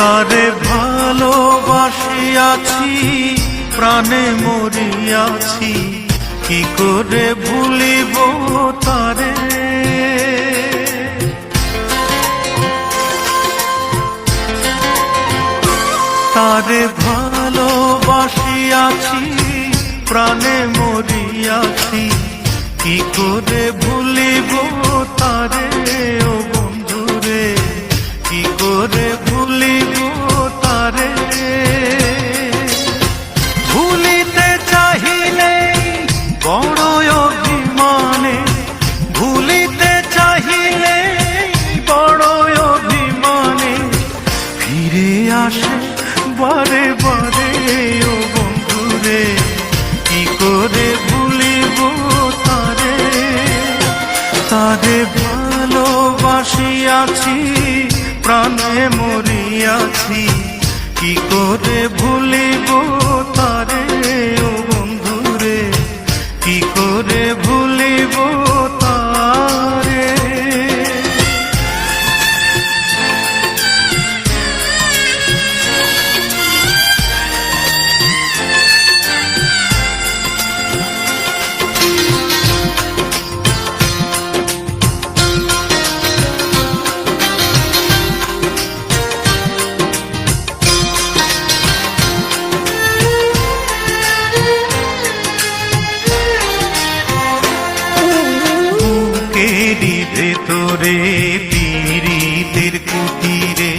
তারে ভালোবাসিয়াছি, প্রাণে মরিয়াছি, কি করে ভুলিব তারে। তারে ভালোবাসিয়াছি, প্রাণে মরিয়াছি, কি করে ভুলিব তারে। ও বন্ধুরে, কি করে ভুলিব তারে। ভুলিতে চাহিলে বড় অভিমানে, ভুলিতে চাহিলে বড় অভিমানে, ফিরে আসে বারে বারে। ও বন্ধুরে, কি করে ভুলিব তারে। তারে ভালোবাসিয়াছি, প্রাণে মরিয়াছি, কি করে ভুলিব তারে। ও বন্ধুরে, কি করে ভুলিব তারে। ভেতরে পীড়িতের কুটিরে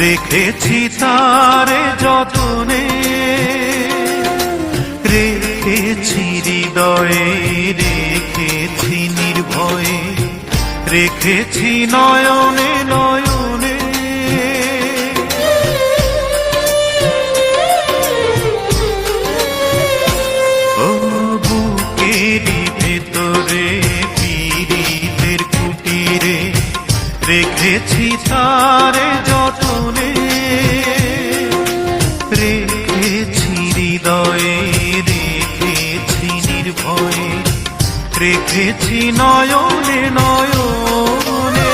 রেখেছি তারে যতনে, রেখেছি হৃদয়ে, রেখেছি নির্ভয়ে, রেখেছি নয়নে নয়নে। ও বুকেরই ভেতরে রেখেছি তারে যতনে, রেখেছি হৃদয়ে, রেখেছি নির্ভয়ে, রেখেছি নয়নে নয়নে।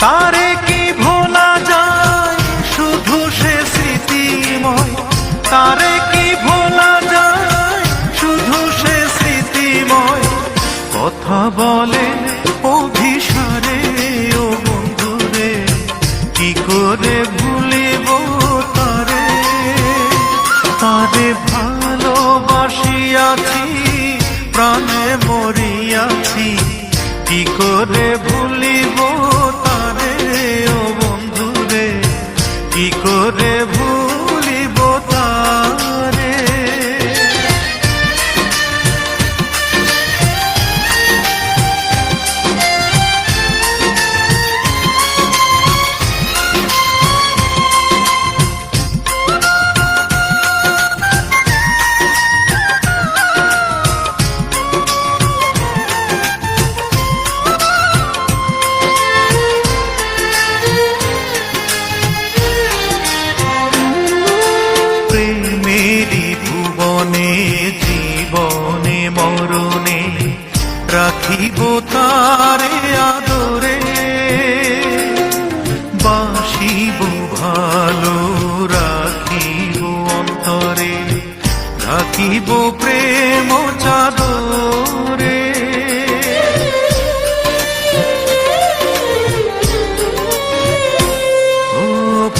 তারে কি ভোলা যায়, শুধু সে স্মৃতিময়। তারে কি ভোলা যায়, শুধু সে স্মৃতিময়। কথা বলে অভিসারে। ও বন্ধুরে, কি করে ভুলিব তারে। তারে ভালোবাসিয়াছি, প্রাণে মরিয়াছি, কি করে ভুলিব তারে। ও বন্ধুরে, কি করে ভুলিব তারে। জীবনে মরণে রাখিব তারে আদরে, বাসিব ভালো রাখিব অন্তরে, রাখিব প্রেম চাদরে। ও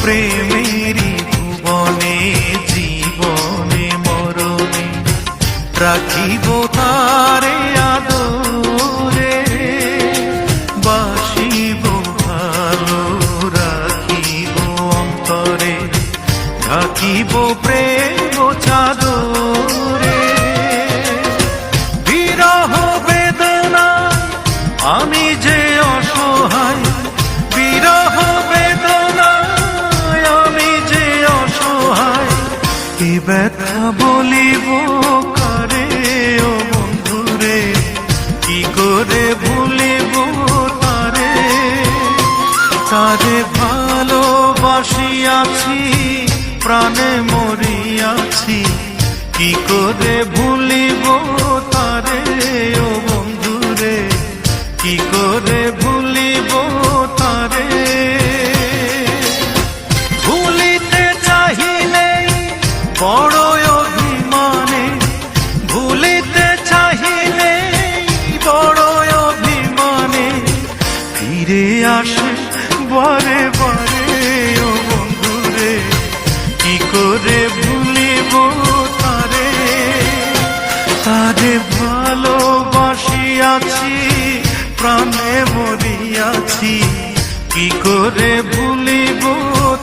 প্রেমেরই ভুবনে, জীবনে মরণে রাখিব তারে আদরে, বাসিব ভালো রাখিব অন্তরে, রাখিব প্রেম চাদরে। বিরহ বেদনা আমি যে অসহায়, বিরহ বেদনা আমি যে অসহায়, কি ব্যথা বলিব কারে। ও বন্ধুরে, কি করে ভুলিব তারে। তারে ভালোবাসিয়াছি, প্রাণে মরিয়াছি, কি করে ভুলিব তারে। ও বন্ধুরে, কি করে ভুলিব তারে। ফিরে আসে বারে বারে ও বন্ধুরে, কি করে ভুলিব তারে, তারে ভালোবাসিয়াছি প্রাণে মরিয়াছি, কি করে ভুলিব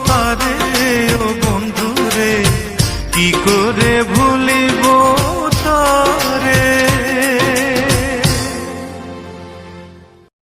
তারে ও বন্ধুরে, কি করে ভুলিব